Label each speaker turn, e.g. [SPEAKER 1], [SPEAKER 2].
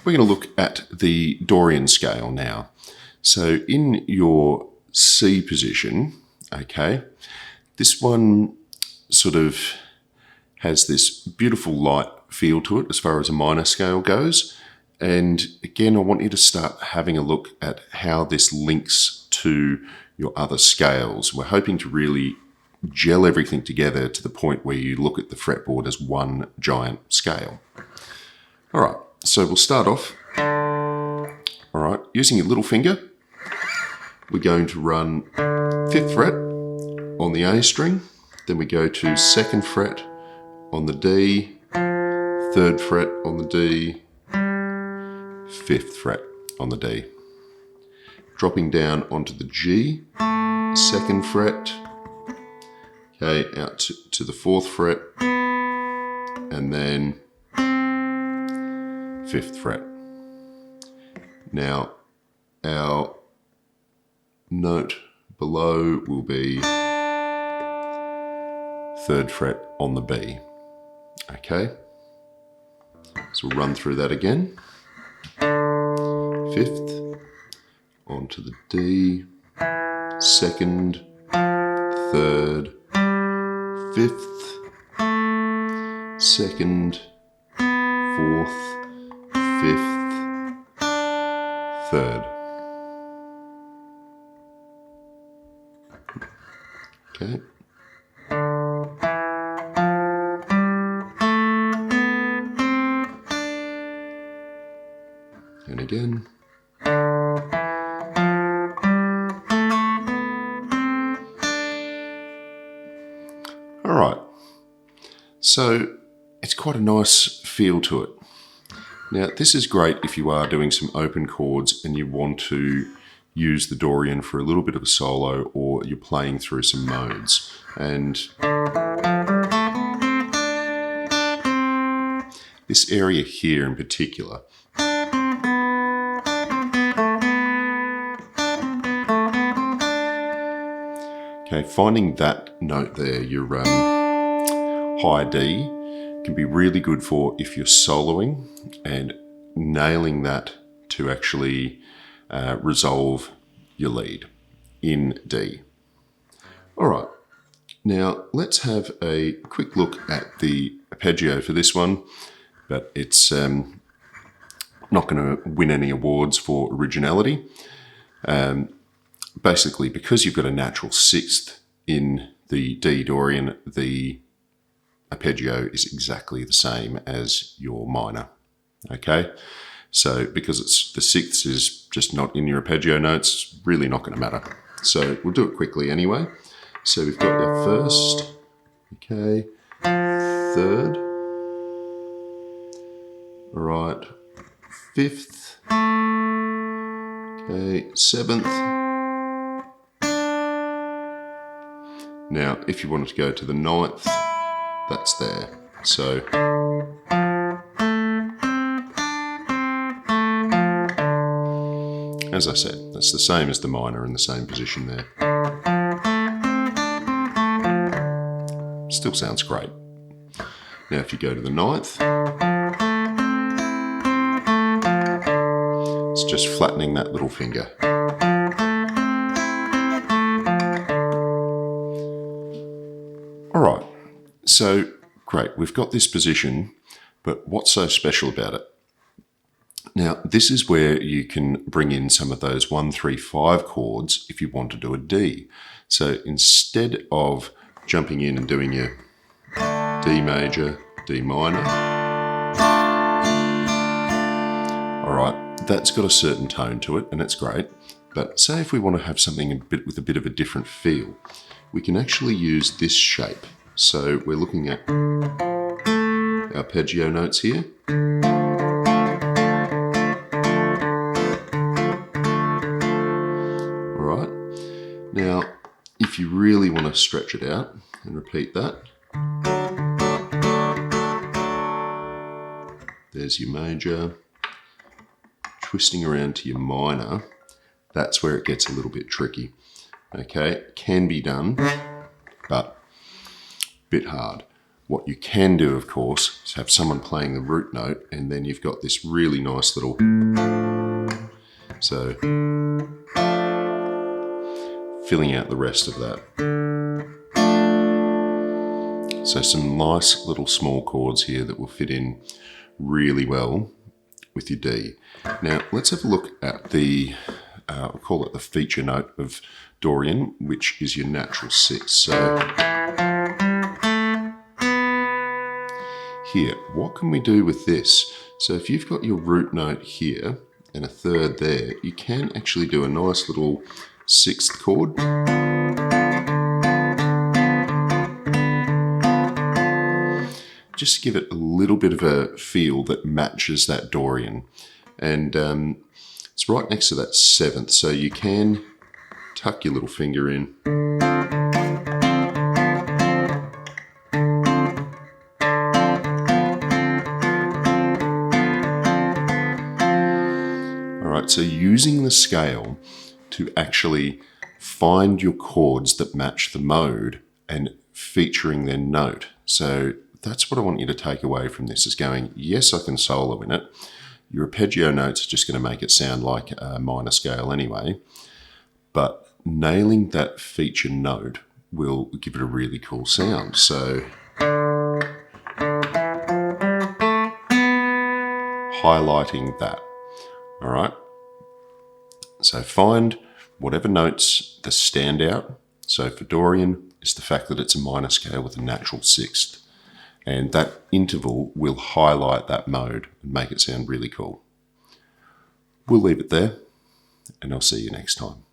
[SPEAKER 1] we're going to look at the Dorian scale now. So in your C position, okay, this one sort of has this beautiful light feel to it as far as a minor scale goes. And again, I want you to start having a look at how this links to your other scales. We're hoping to really gel everything together to the point where you look at the fretboard as one giant scale. All right, so we'll start off. All right, using your little finger, we're going to run 5th fret on the A string, then we go to 2nd fret on the D, 3rd fret on the D, 5th fret on the D. Dropping down onto the G, 2nd fret, okay, out to the 4th fret, and then 5th fret. Now, our note below will be 3rd fret on the B. Okay, so we'll run through that again. 5th, onto the D, 2nd, 3rd, 5th, 2nd, 4th, 5th, 3rd. Okay. And again. All right. So it's quite a nice feel to it. Now, this is great if you are doing some open chords and you want to use the Dorian for a little bit of a solo, or you're playing through some modes. And this area here in particular, okay, finding that note there, your high D, can be really good for if you're soloing and nailing that to actually resolve your lead in D. All right, now let's have a quick look at the arpeggio for this one, but it's not going to win any awards for originality. Basically, because you've got a natural 6th in the D Dorian, the arpeggio is exactly the same as your minor. Okay, so because it's the 6th is just not in your arpeggio notes, it's really not going to matter. So we'll do it quickly anyway. So we've got our 1st, okay, 3rd, all right, 5th, okay, 7th. Now, if you wanted to go to the 9th, that's there. So, as I said, that's the same as the minor in the same position there. Still sounds great. Now, if you go to the 9th, it's just flattening that little finger. All right, so great, we've got this position, but what's so special about it? Now, this is where you can bring in some of those 1, 3, 5 chords if you want to do a D. So instead of jumping in and doing your D major, D minor, all right, that's got a certain tone to it and it's great. But say if we want to have something with a bit of a different feel, we can actually use this shape. So we're looking at our arpeggio notes here. All right. Now, if you really want to stretch it out and repeat that, there's your major, twisting around to your minor. That's where it gets a little bit tricky. Okay, can be done, but a bit hard. What you can do, of course, is have someone playing the root note, and then you've got this really nice little... So, filling out the rest of that. So some nice little small chords here that will fit in really well with your D. Now let's have a look at the, we'll call it the feature note of Dorian, which is your natural 6. So here, what can we do with this? So if you've got your root note here and a third there, you can actually do a nice little 6th chord. Just give it a little bit of a feel that matches that Dorian. And it's right next to that 7th, so you can tuck your little finger in. All right, so using the scale to actually find your chords that match the mode and featuring their note. So that's what I want you to take away from this, is going, yes, I can solo in it. Your arpeggio notes are just going to make it sound like a minor scale anyway, but nailing that feature note will give it a really cool sound. So highlighting that, all right? So find whatever notes the standout. So for Dorian, it's the fact that it's a minor scale with a natural 6th. And that interval will highlight that mode and make it sound really cool. We'll leave it there, and I'll see you next time.